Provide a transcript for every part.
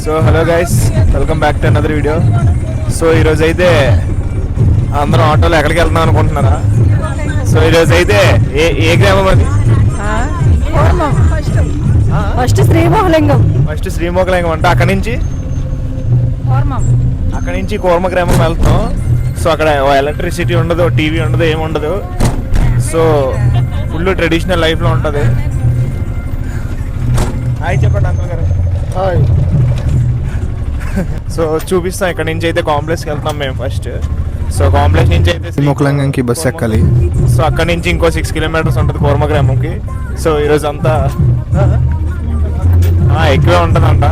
So hello guys, welcome back to another video. So ఈరోజు అయితే అందరం ఆటోలో ఎక్కడికి వెళ్తున్నాం అనుకుంటున్నారా? సో ఈరోజు అయితే ఏ గ్రామం అది? ఫస్ట్ శ్రీమోహలింగం. ఫస్ట్ శ్రీమోహలింగం అంటే అక్కడి నుంచి కూర్మ గ్రామం వెళ్తాం. సో అక్కడ ఎలక్ట్రిసిటీ ఉండదు, టీవీ ఉండదు, ఏమి ఉండదు. సో ఫుల్ ట్రెడిషనల్ లైఫ్లో ఉంటుంది. హాయ్ చెప్పండి అంకుల్ గారు. హాయ్. సో చూపిస్తాం. ఇక్కడ నుంచి అయితే కాంప్లెక్స్కి వెళ్తాం మేము ఫస్ట్. సో కాంప్లెక్స్ నుంచి అయితే శ్రీమోహలింగంకి బస్సు ఎక్కాలి. సో అక్కడ నుంచి ఇంకో 6 కిలోమీటర్స్ ఉంటుంది కూర్మ గ్రామంకి. సో ఈరోజు అంతా ఎక్కువే ఉంటుందంట,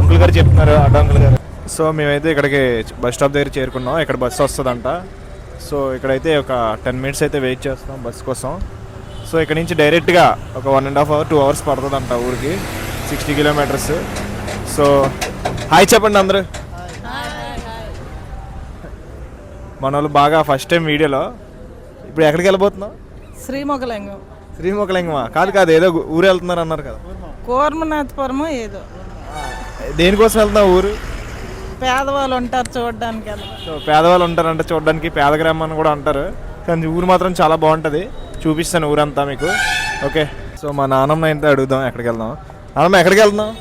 అంకుల్ గారు చెప్తున్నారు, ఆటో అంకుల్ గారు. సో మేమైతే ఇక్కడికి బస్ స్టాప్ దగ్గర చేరుకున్నాం. ఇక్కడ బస్సు వస్తుందంట. సో ఇక్కడైతే ఒక 10 మినిట్స్ అయితే వెయిట్ చేస్తాం బస్ కోసం. సో ఇక్కడ నుంచి డైరెక్ట్గా ఒక 1.5 అవర్ 2 అవర్స్ పడుతుందంట ఊరికి, 60 కిలోమీటర్స్. సో హాయ్ చెప్పండి అందరూ. మన వాళ్ళు బాగా ఫస్ట్ టైం వీడియోలో. ఇప్పుడు ఎక్కడికి వెళ్ళబోతున్నాం? శ్రీమోహలింగం. శ్రీమోహలింగమా? కాదు ఏదో ఊరు వెళ్తున్నారు అన్నారు కదా. కూర్మనాథపురము ఏదో. దేనికోసం వెళ్తున్నాం ఊరు? పేదవాళ్ళు ఉంటారు చూడడానికి. సో పేదవాళ్ళు ఉంటారంటే చూడడానికి పేద గ్రామం అని కూడా అంటారు. కానీ ఊరు మాత్రం చాలా బాగుంటుంది. చూపిస్తాను ఊరంతా మీకు. ఓకే. సో మా నాన్నమ్మ అయితే అడుగుదాం ఎక్కడికి వెళ్దాం. నాన్నమ్మ ఎక్కడికి వెళ్తున్నాం?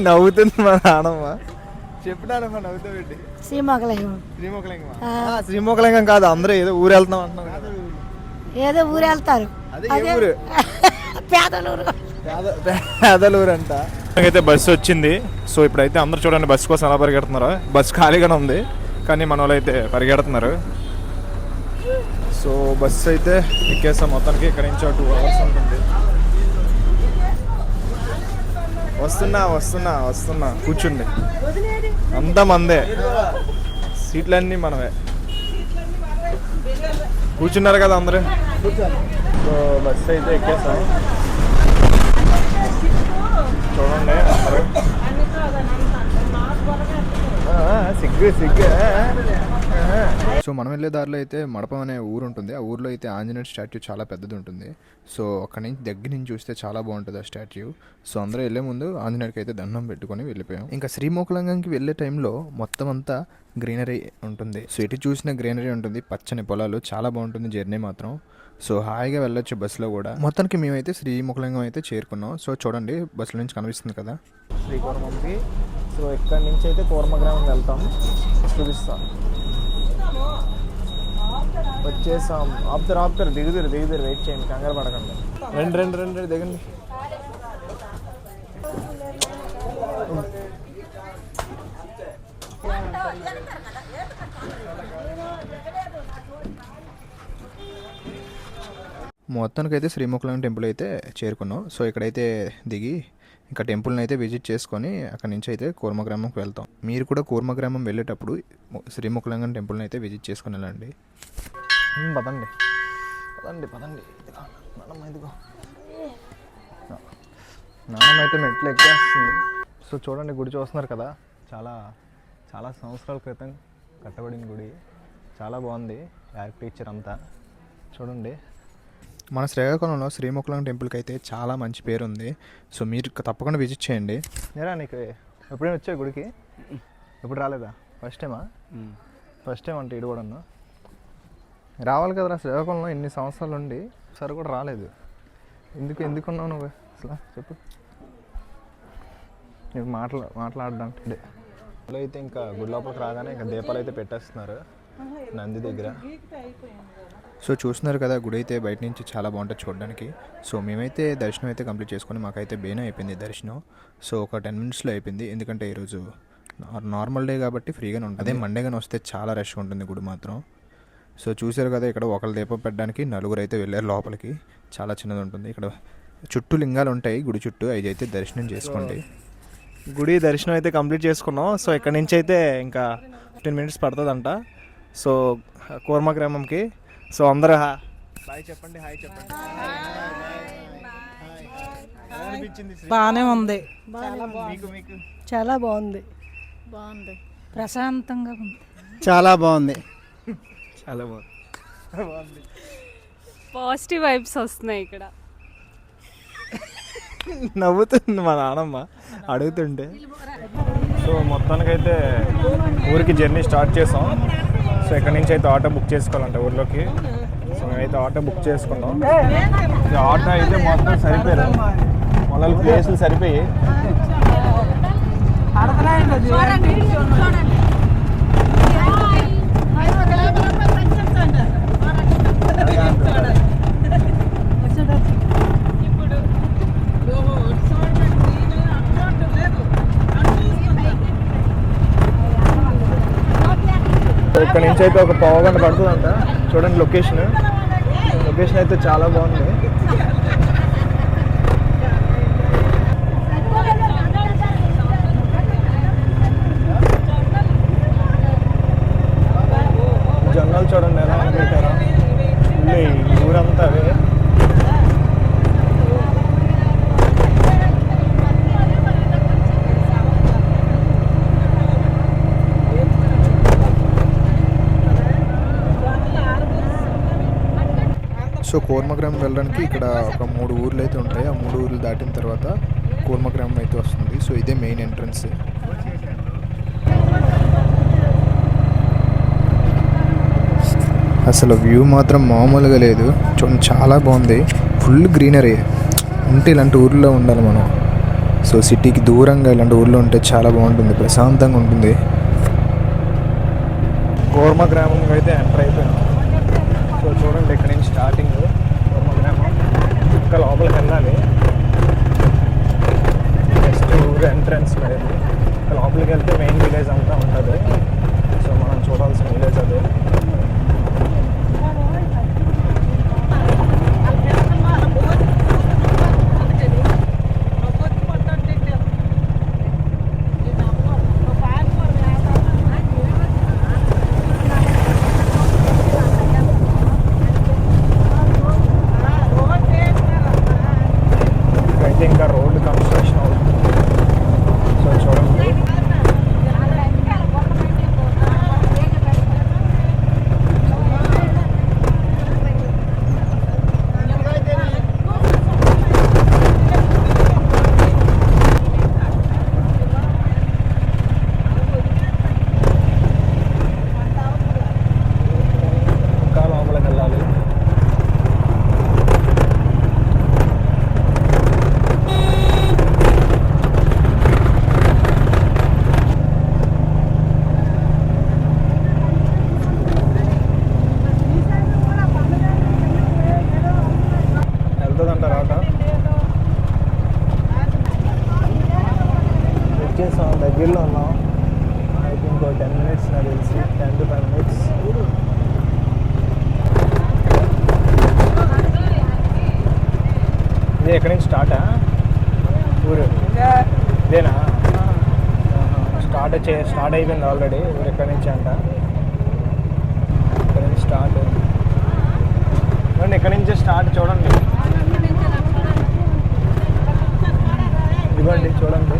నవ్వుతుంది మా నాన్నమ్మ. చెప్పినానమ్మా నవ్వుతావేంటి? శ్రీమోహలింగం. శ్రీమోహలింగం కాదు, అందరూ ఏదో ఊరు వెళ్తున్నాం అంటున్నారు కదా. ఏదో ఊరు వెళ్తారు. అదే ఊరు? పేదలూరు. పేదలూరు అంట. అయితే బస్సు వచ్చింది. సో ఇప్పుడైతే అందరూ చూడండి బస్సు కోసం ఎలా పరిగెడుతున్నారు. బస్సు ఖాళీగానే ఉంది కానీ మన వాళ్ళు అయితే పరిగెడుతున్నారు. సో బస్సు అయితే ఎక్కేస్తాం మొత్తానికి. ఇక్కడ నుంచి 2 అవర్స్ ఉంటుంది. వస్తున్నా కూర్చుంది. అంతా మందే, సీట్లన్నీ మనమే. కూర్చున్నారు కదా అందరూ. సో బస్సు అయితే ఎక్కేస్తాం. చూడండి అందరూ. సిగ్గు. సో మనం వెళ్ళే దారిలో అయితే మడపం అనే ఊరు ఉంటుంది. ఆ ఊర్లో అయితే ఆంజనేయుడు స్టాట్యూ చాలా పెద్దది ఉంటుంది. సో అక్కడి నుంచి దగ్గర నుంచి చూస్తే చాలా బాగుంటుంది ఆ స్టాట్యూ. సో అందరూ వెళ్ళే ముందు ఆంజనేయుడికి అయితే దండం పెట్టుకొని వెళ్ళిపోయాం. ఇంకా శ్రీమోహలింగంకి వెళ్ళే టైంలో మొత్తం అంతా గ్రీనరీ ఉంటుంది. సో ఎటు చూసిన గ్రీనరీ ఉంటుంది, పచ్చని పొలాలు, చాలా బాగుంటుంది జర్నీ మాత్రం. సో హాయిగా వెళ్ళొచ్చు బస్సులో కూడా. మొత్తానికి మేమైతే శ్రీమోహలింగం అయితే చేరుకున్నాం. సో చూడండి బస్సులో నుంచి కనిపిస్తుంది కదా శ్రీకూర్మంకి. సో ఇక్కడ నుంచి అయితే కూర్మ గ్రామం వెళ్తాం. చూపిస్తాం. వచ్చేసాం. ఆపుతారు దిగుదురు వెయిట్ చేయండి, కంగారు పడకండి. రెండు దిగండి. మొత్తానికి అయితే శ్రీమోహలింగం టెంపుల్ అయితే చేరుకున్నాం. సో ఇక్కడైతే దిగి ఇంకా టెంపుల్ని అయితే విజిట్ చేసుకొని అక్కడి నుంచి అయితే కూర్మ గ్రామంకి వెళ్తాం. మీరు కూడా కూర్మ గ్రామం వెళ్ళేటప్పుడు శ్రీమోహలింగం టెంపుల్ని అయితే విజిట్ చేసుకుని వెళ్ళండి. పదండి. నాన్నమ్మ అయితే మెట్లు ఎక్కేస్తుంది. సో చూడండి గుడి చూస్తున్నారు కదా. చాలా సంవత్సరాల క్రితం కట్టబడిన గుడి. చాలా బాగుంది ఆర్కిటెక్చర్ అంతా. చూడండి. మన శ్రీకాకుళంలో శ్రీమోహలింగం టెంపుల్కి అయితే చాలా మంచి పేరు ఉంది. సో మీరు తప్పకుండా విజిట్ చేయండి. నేరా నీకు ఎప్పుడైనా వచ్చావు గుడికి? ఎప్పుడు రాలేదా? ఫస్ట్ టైమా? ఫస్ట్ టైం అంటే ఇటు కూడా రావాలి కదరా. శ్రీకాకుళంలో ఇన్ని సంవత్సరాలు ఉండి సరే కూడా రాలేదు. ఎందుకున్నావు నువ్వు అసలు చెప్పు. నీకు మాట్లాడడానికి అయితే ఇంకా గుడి లోపలికి రాగానే ఇంకా దీపాలు అయితే పెట్టేస్తున్నారు నంది దగ్గర. సో చూస్తున్నారు కదా గుడి అయితే బయట నుంచి చాలా బాగుంటుంది చూడడానికి. సో మేమైతే దర్శనం అయితే కంప్లీట్ చేసుకొని మాకైతే బేనే అయిపోయింది దర్శనం. సో ఒక 10 మినిట్స్లో అయిపోయింది. ఎందుకంటే ఈరోజు నార్మల్ డే కాబట్టి ఫ్రీగానే ఉంటుంది. అదే మండే కానీ వస్తే చాలా రష్గా ఉంటుంది గుడి మాత్రం. సో చూసారు కదా ఇక్కడ ఒకళ్ళ దీపం పెట్టడానికి 4 అయితే వెళ్ళారు లోపలికి. చాలా చిన్నది ఉంటుంది. ఇక్కడ చుట్టూ లింగాలు ఉంటాయి గుడి చుట్టూ. అవి అయితే దర్శనం చేసుకోండి. గుడి దర్శనం అయితే కంప్లీట్ చేసుకున్నాం. సో ఇక్కడ నుంచి అయితే ఇంకా 15 మినిట్స్ పడుతుందంట. సో కూర్మ గ్రామంకి. సో అందరూ హాయ్ చెప్పండి. బాగానే ఉంది. చాలా బాగుంది. ప్రశాంతంగా ఉంది. చాలా బాగుంది. పాజిటివ్ వైబ్స్ వస్తున్నాయి ఇక్కడ. నవ్వుతుంది మా నాన్నమ్మ అడుగుతుంటే. సో మొత్తానికైతే ఊరికి జర్నీ స్టార్ట్ చేసాం. సో ఇక్కడ నుంచి అయితే ఆటో బుక్ చేసుకోవాలంట ఊర్లోకి. సో మేమైతే ఆటో బుక్ చేసుకున్నాం. ఈ ఆటో అయితే మొత్తం సరిపోయారు, మొదలు ప్లేసులు సరిపోయి. ఇక్కడ నుంచి అయితే ఒక పావు గంట పడుతుందంట. చూడండి లొకేషన్ అయితే చాలా బాగుంది. జొన్నలు చూడండి ఎలా అనుకుంటారా, ఊరంతా అవే. సో కూర్మగ్రామం వెళ్ళడానికి ఇక్కడ ఒక 3 ఊర్లు అయితే ఉంటాయి. ఆ 3 ఊర్లు దాటిన తర్వాత కూర్మగ్రామం అయితే వస్తుంది. సో ఇదే మెయిన్ ఎంట్రన్స్. అసలు వ్యూ మాత్రం మామూలుగా లేదు, చూడండి చాలా బాగుంది. Full greenery. ఉంటే ఇలాంటి ఊర్లో ఉండాలి మనం. సో సిటీకి దూరంగా ఇలాంటి ఊర్లో ఉంటే చాలా బాగుంటుంది, ప్రశాంతంగా ఉంటుంది. కూర్మగ్రామం అయితే ఎంటర్ అయిపోయాం. సో చూడండి ఇక్కడ నుంచి స్టార్టింగ్ కూర్మగ్రామం, ఇంకా లోపలికి వెళ్ళాలి. జస్ట్ ఊరు ఎంట్రన్స్ లేదు. లోపలికి వెళ్తే మెయిన్ విలేజ్ అంతా ఉంటుంది. సో మనం చూడాల్సిన విలేజ్ అదే. ఇంకా రోడ్డు కన్స్ట్రక్షన్ అవుతుంది. సో చూడండి ఇంకా లోపలికి వెళ్ళాలి. వెళ్తుందంటారు ఆట. వచ్చేసాం, దగ్గరలో ఉన్నాం. ఐ థింక్ ఇంకో 10 minutes నాకు తెలిసి, 10 to 5 minutes. ఇది ఎక్కడి నుంచి స్టార్టా ఊరు? ఇదేనా? స్టార్ట్ అయిపోయింది ఆల్రెడీ. ఊరు ఎక్కడి నుంచి అంట, ఇక్కడ నుంచి స్టార్ట్. చూడండి ఇక్కడ నుంచే స్టార్ట్. చూడండి ఇదిగోండి, చూడండి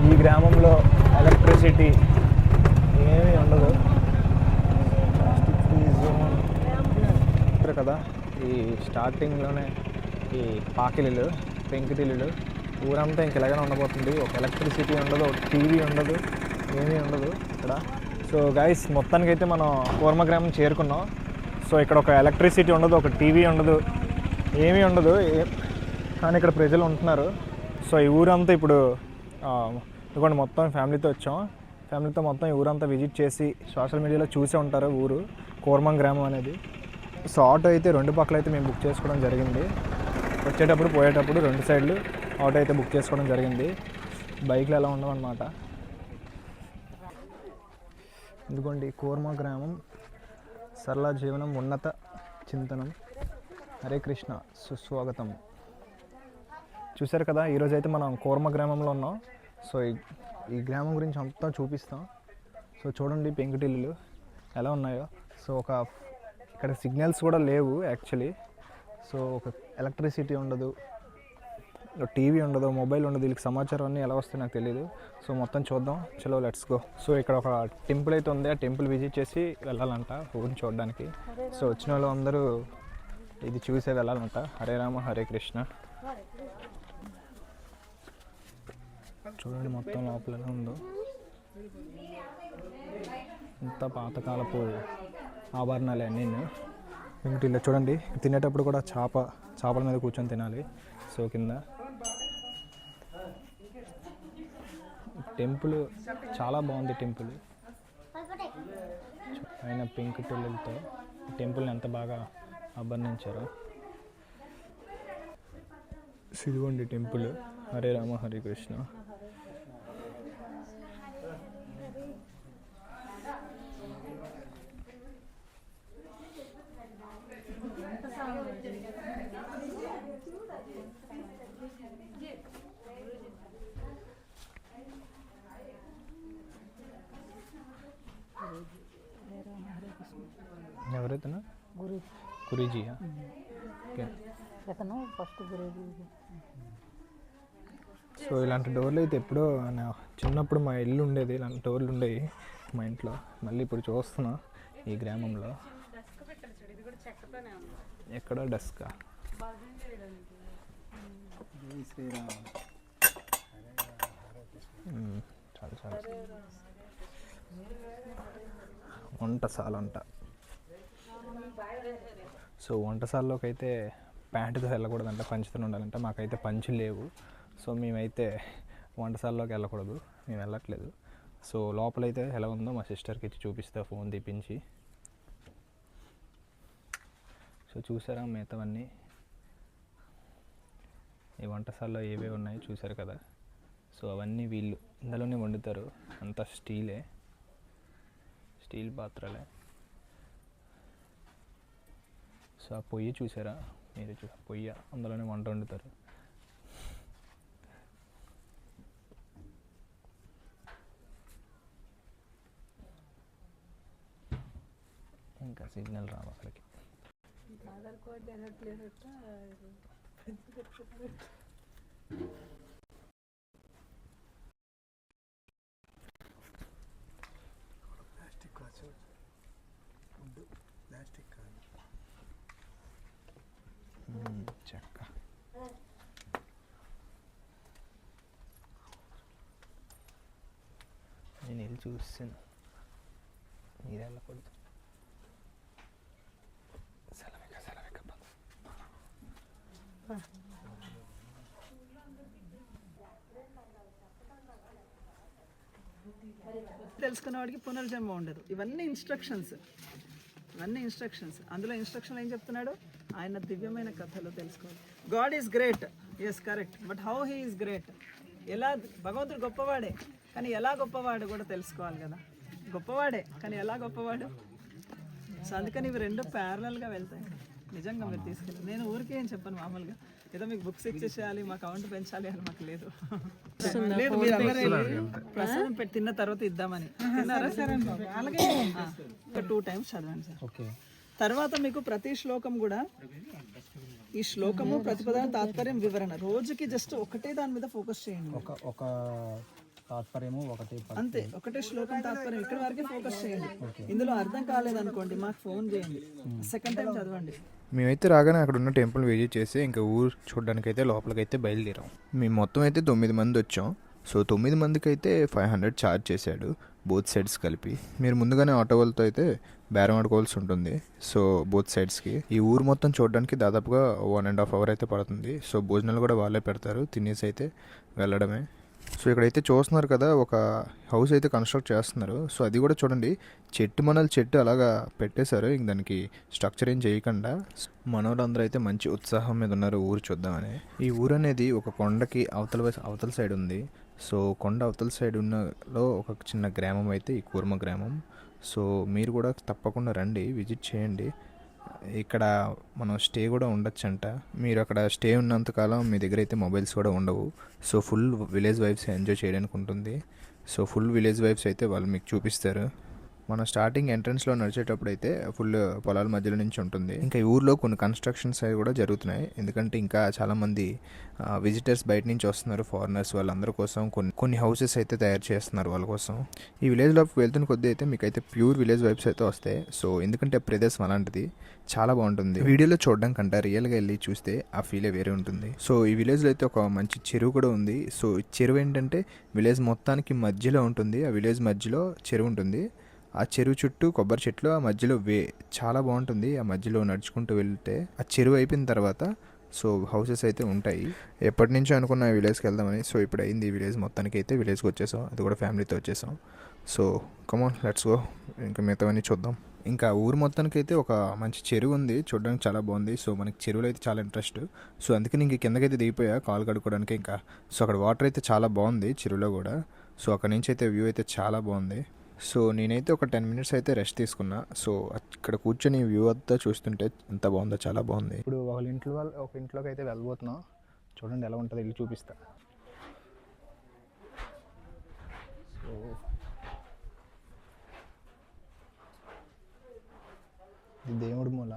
ఈ గ్రామంలో ఎలక్ట్రిసిటీ ఏమీ ఉండదు. కదా ఈ స్టార్టింగ్లోనే ఈ పాకిళ్ళు, పెంకుటిల్లులు, ఊరంతా ఇంక ఇలాగనే ఉండబోతుంది. ఒక ఎలక్ట్రిసిటీ ఉండదు, ఒక టీవీ ఉండదు, ఏమీ ఉండదు ఇక్కడ. సో గైస్ మొత్తానికైతే మనం కూర్మగ్రామం చేరుకున్నాం. సో ఇక్కడ ఒక ఎలక్ట్రిసిటీ ఉండదు, ఒక టీవీ ఉండదు, ఏమీ ఉండదు. కానీ ఇక్కడ ప్రజలు ఉంటున్నారు. సో ఈ ఊరంతా ఇప్పుడు ఇదిగోండి మొత్తం ఫ్యామిలీతో వచ్చాం. ఫ్యామిలీతో మొత్తం ఈ ఊరంతా విజిట్ చేసి సోషల్ మీడియాలో చూసే ఉంటారు ఊరు కూర్మగ్రామం అనేది. సో ఆటో అయితే 2 పక్కల అయితే మేము బుక్ చేసుకోవడం జరిగింది. వచ్చేటప్పుడు పోయేటప్పుడు 2 సైడ్లు ఆటో అయితే బుక్ చేసుకోవడం జరిగింది. బైక్లు ఎలా ఉండవన్నమాట. ఇదిగోండి కూర్మగ్రామం, సరళ జీవనం ఉన్నత చింతనం, హరే కృష్ణ సుస్వాగతం. చూశారు కదా, ఈరోజైతే మనం కూర్మగ్రామంలో ఉన్నాం. సో ఈ గ్రామం గురించి అంతా చూపిస్తాం. సో చూడండి పెంకుటిల్లులు ఎలా ఉన్నాయో. సో ఇక్కడ సిగ్నల్స్ కూడా లేవు యాక్చువల్లీ. సో ఒక ఎలక్ట్రిసిటీ ఉండదు, టీవీ ఉండదు, మొబైల్ ఉండదు. వీళ్ళకి సమాచారం అన్నీ ఎలా వస్తాయి నాకు తెలియదు. సో మొత్తం చూద్దాం, చలో లెట్స్ గో. సో ఇక్కడ ఒక టెంపుల్ అయితే ఉంది, ఆ టెంపుల్ విజిట్ చేసి వెళ్ళాలంట ఊరిని చూడడానికి. సో వచ్చిన వాళ్ళు అందరూ ఇది చూసే వెళ్ళాలంట. హరే రామ హరే కృష్ణ. చూడండి మొత్తం లోపల ఎలా ఉందో. ఇంత పాతకాలపు ఆభరణాలే అన్నీ. ఇంకటి ఇలా చూడండి, తినేటప్పుడు కూడా చేపల మీద కూర్చొని తినాలి. సో కింద టెంపుల్ చాలా బాగుంది. టెంపుల్ ఆయన పింక్ టెల్లెలతో టెంపుల్ని ఎంత బాగా అభరణించారు. ఇదిగోండి టెంపుల్. హరే రామ హరే కృష్ణ. ఎవరైతేనా గురూజీయా? ఓకే. సో ఇలాంటి డోర్లు అయితే ఎప్పుడో చిన్నప్పుడు మా ఇల్లు ఉండేది, ఇలాంటి డోర్లు ఉండేవి మా ఇంట్లో. మళ్ళీ ఇప్పుడు చూస్తున్నా ఈ గ్రామంలో. ఎక్కడ డస్కా? చాలు చాలు. వంటశాల అంట. సో వంటశాలలోకి అయితే ప్యాంటుతో వెళ్ళకూడదంట, పంచుతో ఉండాలంట. మాకైతే పంచులు లేవు, సో మేమైతే వంటశాలలోకి వెళ్ళకూడదు, మేము వెళ్ళట్లేదు. సో లోపలైతే ఎలా ఉందో మా సిస్టర్కి ఇచ్చి చూపిస్తా, ఫోన్ తీపించి. సో చూసారా మిగతావన్నీ ఈ వంటశాలలో ఏవే ఉన్నాయో చూసారు కదా. సో అవన్నీ వీళ్ళు ఇందులోనే వండుతారు. అంతా స్టీల్ పాత్రలే. సో ఆ పొయ్యి చూసారా మీరు? పొయ్యి, అందులోనే వంట వండుతారు. ఇంకా సిగ్నల్ రావు అక్కడికి. చెక్క. నేను వెళ్ళి చూస్తాను, మీరు వెళ్ళకూడదు. తెలుసుకున్న వాడికి పునర్జన్మ ఉండదు. ఇవన్నీ ఇన్స్ట్రక్షన్స్. అందులో ఇన్స్ట్రక్షన్ ఏం చెప్తున్నాడు? ఆయన దివ్యమైన కథలు తెలుసుకోవాలి. God is great, yes correct, but how he is great. ఎలా భగవంతుడు గొప్పవాడే, కానీ ఎలా గొప్పవాడు కూడా తెలుసుకోవాలి కదా. గొప్పవాడే కానీ ఎలా గొప్పవాడు. సో అందుకని ఇవి రెండు ప్యారలల్గా వెళ్తాయి. నిజంగా మీరు తీసుకెళ్ళి, నేను ఊరికే ఏం చెప్పాను, మామూలుగా ఏదో మీకు బుక్స్ ఇచ్చేసేయాలి, మా అకౌంట్ పెంచాలి అని మాకు లేదు. లేదు, మీరు అందరూ ప్రసాదం తిన్న తర్వాత ఇద్దామని. అలాగే 2 times చదవండి సార్. ఓకే. తర్వాత మీకు ప్రతి శ్లోకం కూడా, ఈ శ్లోకము ప్రతిపదాన తాత్పర్యం వివరణ, రోజుకి జస్ట్ ఒకటే దాని మీద ఫోకస్ చేయండి. ఒక తాత్పర్యము ఒకటి, అంతే, ఒకటే శ్లోకం తాత్పర్యం ఇక్కడ వరకే ఫోకస్ చేయండి. ఇందులో అర్థం కాలేదనుకోండి మాకు ఫోన్ చేయండి, సెకండ్ టైం చదవండి. మేమైతే రాగానే అక్కడ ఉన్న టెంపుల్ విజిట్ చేసి ఇంకా ఊరు చూడడానికి అయితే లోపలికైతే బయలుదేరాం. మేము మొత్తం అయితే 9 మంది వచ్చాం. సో 9 మందికి అయితే 500 ఛార్జ్ చేశాడు, బోత్ సైడ్స్ కలిపి. మీరు ముందుగానే ఆటో వాళ్ళతో అయితే బేరం ఆడుకోవాల్సి ఉంటుంది. సో బోత్ సైడ్స్కి ఈ ఊరు మొత్తం చూడడానికి దాదాపుగా 1.5 hour అయితే పడుతుంది. సో భోజనాలు కూడా వాళ్ళే పెడతారు, తినేసి అయితే వెళ్ళడమే. సో ఇక్కడైతే చూస్తున్నారు కదా, ఒక హౌస్ అయితే కన్స్ట్రక్ట్ చేస్తున్నారు. సో అది కూడా చూడండి, చెట్టు అలాగా పెట్టేశారు, ఇంక దానికి స్ట్రక్చర్ ఏం చేయకుండా. మనోళ్ళందరూ అయితే మంచి ఉత్సాహం మీద ఉన్నారు ఊరు చూద్దామని. ఈ ఊరు అనేది ఒక కొండకి అవతల సైడ్ ఉంది. సో కొండ అవతల సైడ్ ఉన్నలో ఒక చిన్న గ్రామం అయితే ఈ కూర్మ గ్రామం. సో మీరు కూడా తప్పకుండా రండి, విజిట్ చేయండి. ఇక్కడ మనం స్టే కూడా ఉండొచ్చంట. మీరు అక్కడ స్టే ఉన్నంతకాలం మీ దగ్గర అయితే మొబైల్స్ కూడా ఉండవు. So full village vibes enjoy చేయడానికి ఉంటుంది. సో ఫుల్ విలేజ్ వైబ్స్ అయితే వాళ్ళు మీకు చూపిస్తారు. మనం స్టార్టింగ్ ఎంట్రన్స్లో నడిచేటప్పుడు అయితే ఫుల్ పొలాల మధ్యలో నుంచి ఉంటుంది. ఇంకా ఈ ఊర్లో కొన్ని కన్స్ట్రక్షన్స్ అవి కూడా జరుగుతున్నాయి. ఎందుకంటే ఇంకా చాలామంది విజిటర్స్ బయట నుంచి వస్తున్నారు, ఫారినర్స్. వాళ్ళందరి కోసం కొన్ని హౌసెస్ అయితే తయారు చేస్తున్నారు వాళ్ళ కోసం. ఈ విలేజ్లోకి వెళ్తున్న కొద్దీ అయితే మీకు అయితే ప్యూర్ విలేజ్ వైబ్స్ అయితే వస్తాయి. సో ఎందుకంటే ప్రదేశం అలాంటిది చాలా బాగుంటుంది. వీడియోలో చూడడం కంటే రియల్గా వెళ్ళి చూస్తే ఆ ఫీలే వేరే ఉంటుంది. సో ఈ విలేజ్లో అయితే ఒక మంచి చెరువు కూడా ఉంది. సో ఈ చెరువు ఏంటంటే విలేజ్ మొత్తానికి మధ్యలో ఉంటుంది. ఆ విలేజ్ మధ్యలో చెరువు ఉంటుంది. ఆ చెరువు చుట్టూ కొబ్బరి చెట్లు, ఆ మధ్యలో చాలా బాగుంటుంది. ఆ మధ్యలో నడుచుకుంటూ వెళ్తే ఆ చెరువు అయిపోయిన తర్వాత సో హౌసెస్ అయితే ఉంటాయి. ఎప్పటి నుంచో అనుకున్న విలేజ్కి వెళ్దామని. సో ఇప్పుడు అయింది ఈ విలేజ్ మొత్తానికి అయితే. విలేజ్కి వచ్చేసాం, అది కూడా ఫ్యామిలీతో వచ్చేసాం. సో కమాన్ లెట్స్ గో, ఇంకా మిగతావన్నీ చూద్దాం. ఇంకా ఊరు మొత్తానికి అయితే ఒక మంచి చెరువు ఉంది, చూడడానికి చాలా బాగుంది. సో మనకి చెరువులో అయితే చాలా ఇంట్రెస్ట్. సో అందుకని ఇంక కిందకైతే దిగిపోయా కాలు కడుక్కోవడానికి. ఇంకా సో అక్కడ వాటర్ అయితే చాలా బాగుంది చెరువులో కూడా. సో అక్కడ నుంచి అయితే వ్యూ అయితే చాలా బాగుంది. సో నేనైతే ఒక 10 minutes అయితే రెస్ట్ తీసుకున్నా. సో ఇక్కడ కూర్చొని వ్యూ అంతా చూస్తుంటే ఎంత బాగుందో, చాలా బాగుంది. ఇప్పుడు ఒక ఇంట్లోకి అయితే వెళ్ళబోతున్నాం. చూడండి ఎలా ఉంటుందో, ఇల్లు చూపిస్తా. సో ఇది దేవుడి మూల.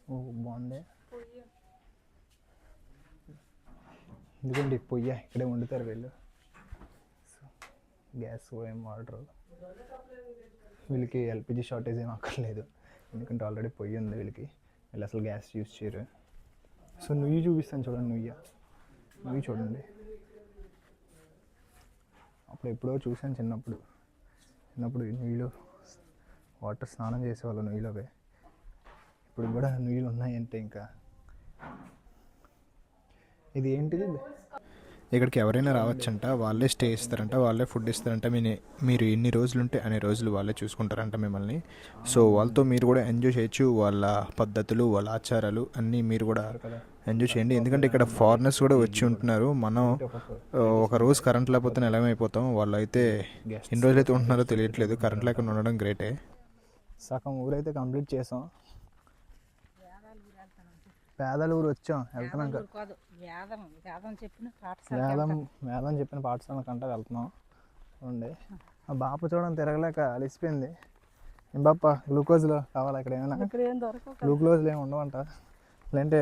ఓ బాగుంది. ఎందుకండి పొయ్య ఇక్కడే వండుతారు వీళ్ళు. గ్యాస్ ఏం వాడరు వీళ్ళకి. ఎల్పిజి షార్టేజ్ ఏం అక్కర్లేదు, ఎందుకంటే ఆల్రెడీ పొయ్యి ఉంది వీళ్ళకి. వీళ్ళు అసలు గ్యాస్ యూజ్ చేయరు. సో నువ్వు చూపిస్తాను చూడండి. నువ్వు చూడండి. అప్పుడు ఎప్పుడో చూసాను చిన్నప్పుడు నువ్వులు వాటర్ స్నానం చేసేవాళ్ళు నువ్వులోవే. ఇప్పుడు కూడా నువ్వులు ఉన్నాయంటే ఇంకా ఇది ఏంటిది. ఇక్కడికి ఎవరైనా రావచ్చంట, వాళ్ళే స్టే ఇస్తారంట, వాళ్ళే ఫుడ్ ఇస్తారంట. మీరు ఎన్ని రోజులు ఉంటే అన్ని రోజులు వాళ్ళే చూసుకుంటారంట మిమ్మల్ని. సో వాళ్ళతో మీరు కూడా ఎంజాయ్ చేయొచ్చు. వాళ్ళ పద్ధతులు, వాళ్ళ ఆచారాలు అన్నీ మీరు కూడా ఎంజాయ్ చేయండి. ఎందుకంటే ఇక్కడ ఫారినర్స్ కూడా వచ్చి ఉంటున్నారు. మనం ఒక రోజు కరెంట్ లేకపోతే ఎలాగైపోతాం, వాళ్ళు అయితే ఎన్ని రోజులు అయితే ఉంటున్నారో తెలియట్లేదు. కరెంట్ లేకుండా ఉండడం గ్రేటే. సగం ఊరైతే కంప్లీట్ చేసాం. పేదల ఊరు వచ్చాం. వెళ్తున్నాక వేదం చెప్పిన పాఠశాలకంట వెళ్తున్నాం. చూడండి ఆ బాప చూడడం తిరగలేక అలిసిపోయింది. ఏం బాప గ్లూకోజ్లో కావాలా? ఇక్కడ ఏమైనా గ్లూకోజ్లు ఏమి ఉండవంట. లేదంటే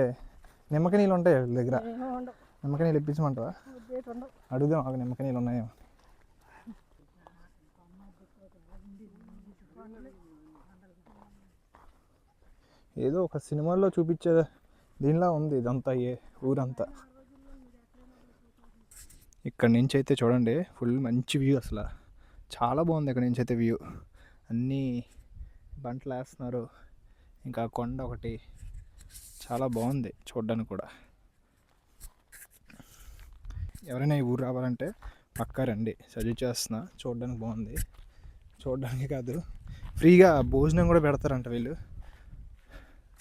నిమ్మక నీళ్ళు ఉంటాయి వీళ్ళ దగ్గర. నిమ్మక నీళ్ళు ఇప్పించమంటావా? అడుగుదాం ఒక నిమ్మక నీళ్ళు ఉన్నాయేమో. ఏదో ఒక సినిమాల్లో చూపించే దీనిలా ఉంది ఇదంతా, ఊరంతా. ఇక్కడ నుంచి అయితే చూడండి ఫుల్ మంచి వ్యూ, అసలు చాలా బాగుంది. ఇక్కడ నుంచి అయితే వ్యూ అన్నీ బంటలు వేస్తున్నారు. ఇంకా కొండ ఒకటి చాలా బాగుంది చూడడానికి కూడా. ఎవరైనా ఈ ఊరు రావాలంటే పక్కా రండి, సజెస్ట్ చేస్తున్నా. చూడడానికి బాగుంది. చూడడానికి కాదు, ఫ్రీగా భోజనం కూడా పెడతారంట వీళ్ళు.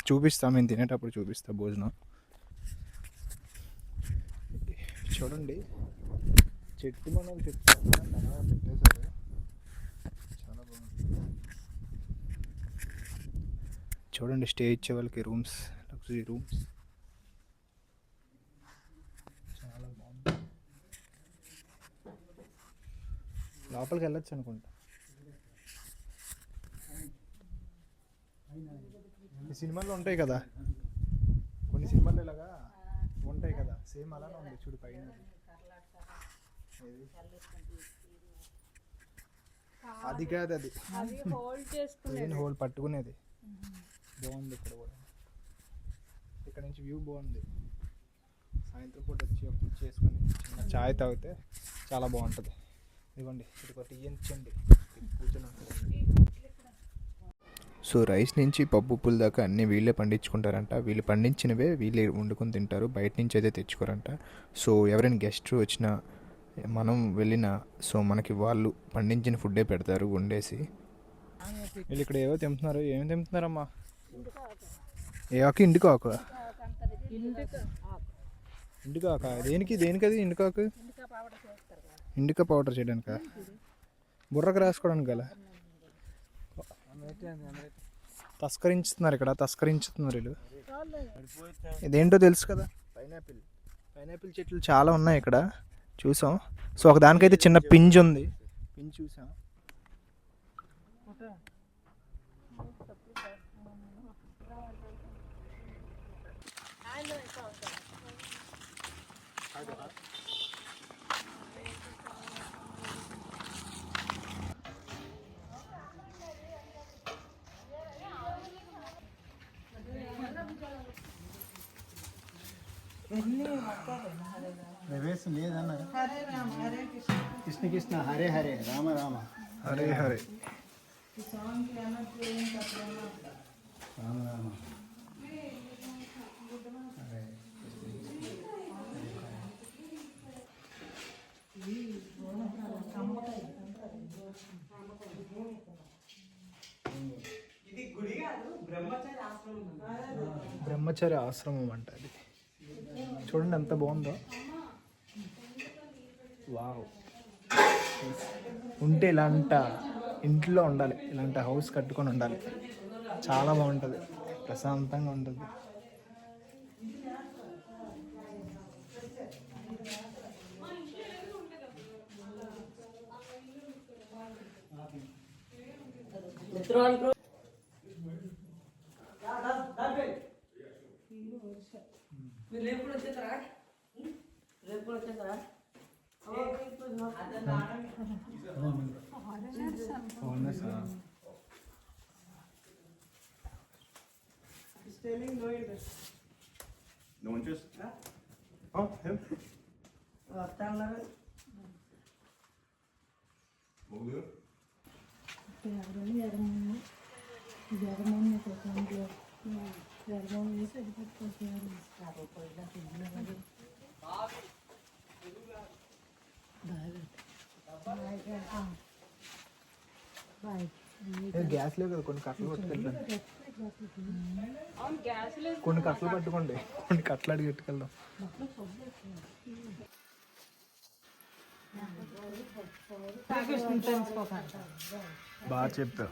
చూపిస్తా, మేము తినేటప్పుడు చూపిస్తా భోజనం. చూడండి చెట్టు మనం పెట్టేశారు, చాలా బాగుంది. చూడండి స్టే ఇచ్చే వాళ్ళకి రూమ్స్, లగ్జరీ రూమ్స్ చాలా బాగుంది. లోపలికి వెళ్ళొచ్చు అనుకుంటా. ఈ సినిమాల్లో ఉంటాయి కదా, కొన్ని సినిమాల్లో ఇలాగా ఉంటాయి కదా, సేమ్ అలానే ఉంది చూడు పైన. అది కాదు, అది హోల్ పట్టుకునేది. బాగుంది ఇక్కడ కూడా. ఇక్కడ నుంచి వ్యూ బాగుంది. సాయంత్రం పూట వచ్చి అప్పుడు చేసుకొని చిన్న చాయ్ తాగితే చాలా బాగుంటుంది. ఇదిగోండి ఇది టీ ఇచ్చండి, కూర్చొని ఉంటుంది. సో రైస్ నుంచి పప్పు ఉప్పుల దాకా అన్నీ వీళ్ళే పండించుకుంటారంట. వీళ్ళు పండించినవే వీళ్ళే వండుకొని తింటారు, బయట నుంచి అయితే తెచ్చుకోరంట. సో ఎవరైనా గెస్ట్ వచ్చినా మనం వెళ్ళినా సో మనకి వాళ్ళు పండించిన ఫుడ్డే పెడతారు వండేసి. వీళ్ళు ఇక్కడ ఏవో తింటున్నారు. ఏమి తింటున్నారమ్మా? ఏ ఆకు? ఇండికాకు. ఇండికాక దేనికి అది? ఇండికాకు ఇండికా పౌడర్ చేయడానికా? బుర్రకు రాసుకోవడానికి గల తస్కరించుతున్నారు ఇక్కడ, తస్కరించుతున్నారు వీళ్ళు. ఇదేంటో తెలుసు కదా, పైనాపిల్ చెట్లు చాలా ఉన్నాయి ఇక్కడ చూసాం. సో ఒక దానికైతే చిన్న పింజ్ ఉంది, పింజ్ చూసాం. కృష్ణ కృష్ణ హరే హరే రామ రామ హరే హరే. రామ రామ. బ్రహ్మచర్య ఆశ్రమం అంట అది. చూడండి ఎంత బాగుందో. వావ్. ఉంటే ఇలాంటి ఇంట్లో ఉండాలి, ఇలాంటి హౌస్ కట్టుకొని ఉండాలి. చాలా బాగుంటుంది, ప్రశాంతంగా ఉంటుంది. No interest? Oh, him. Gas లేవు కదా, కొన్ని కట్టలు పట్టుకెళ్తాను. కొన్ని కట్టలు పట్టుకోండి, కొన్ని కట్టలు అడిగి పెట్టుకెళ్దాం. బాగా చెప్తా.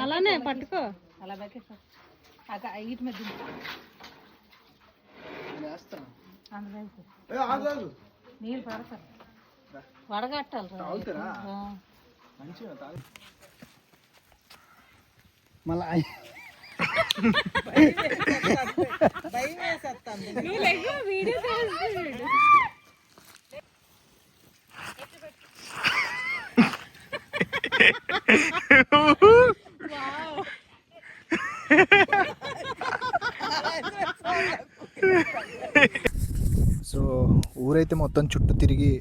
అలానే పట్టుకో, అలా ఇటు మీద నీళ్ళు పడతారు, వడగట్టాలి. మళ్ళా సో ఊరైతే మొత్తం చుట్టూ తిరిగి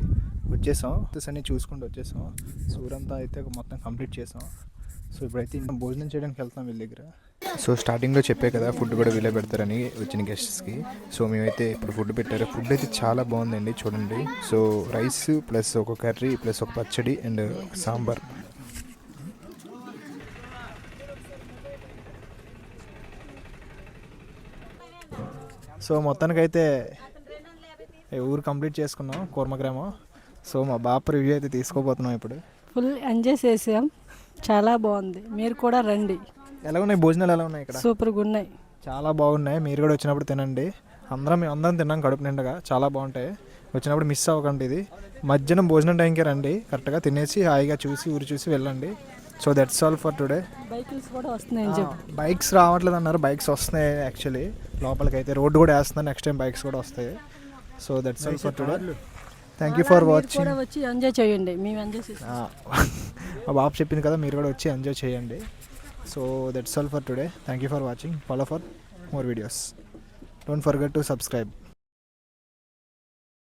వచ్చేసాం, అన్నీ చూసుకుంటూ వచ్చేసాం. సో ఊరంతా అయితే మొత్తం కంప్లీట్ చేసాం. సో ఇప్పుడైతే భోజనం చేయడానికి వెళ్తాం వీళ్ళ దగ్గర. సో స్టార్టింగ్లో చెప్పే కదా ఫుడ్ కూడా వీళ్ళే పెడతారని వచ్చిన గెస్ట్స్కి. సో మేమైతే ఇప్పుడు ఫుడ్ పెట్టారు. ఫుడ్ అయితే చాలా బాగుందండి, చూడండి. సో రైస్ ప్లస్ ఒక కర్రీ ప్లస్ ఒక పచ్చడి అండ్ సాంబార్. సో మొత్తానికైతే ఊరు కంప్లీట్ చేసుకున్నాం, కూర్మగ్రామం. సో మా బాప రివ్యూ అయితే తీసుకోబోతున్నాం ఇప్పుడు. ఫుల్ ఎంజాయ్ చేసాం, చాలా బాగుంది. మీరు కూడా రండి. ఎలా ఉన్నాయి భోజనాలు, ఎలా ఉన్నాయి ఇక్కడ? సూపర్గా ఉన్నాయి, చాలా బాగున్నాయి. మీరు కూడా వచ్చినప్పుడు తినండి. అందరం తిన్నాం కడుపు నిండగా, చాలా బాగుంటాయి. వచ్చినప్పుడు మిస్ అవ్వకండి. ఇది మధ్యాహ్నం భోజనం టైంకి రండి, కరెక్ట్గా తినేసి హాయిగా చూసి ఊరు చూసి వెళ్ళండి. So that's all for today. Bikes కూడా వస్తున్నాయని చెప్పి. బైక్స్ రావట్లేదు అన్నారు, బైక్స్ వస్తున్నాయి యాక్చువల్లీ లోపలికి. అయితే రోడ్డు కూడా వేస్తున్నారు, నెక్స్ట్ టైం బైక్స్ కూడా వస్తాయి. So that's all for today. Thank you for watching. వచ్చి ఎంజాయ్ చేయండి, మేము ఎంజాయ్ చేస్తాం. మా బాబు చెప్పింది కదా, మీరు కూడా వచ్చి ఎంజాయ్ చేయండి. So that's all for today. Thank you for watching. Follow for more videos. Don't forget to subscribe.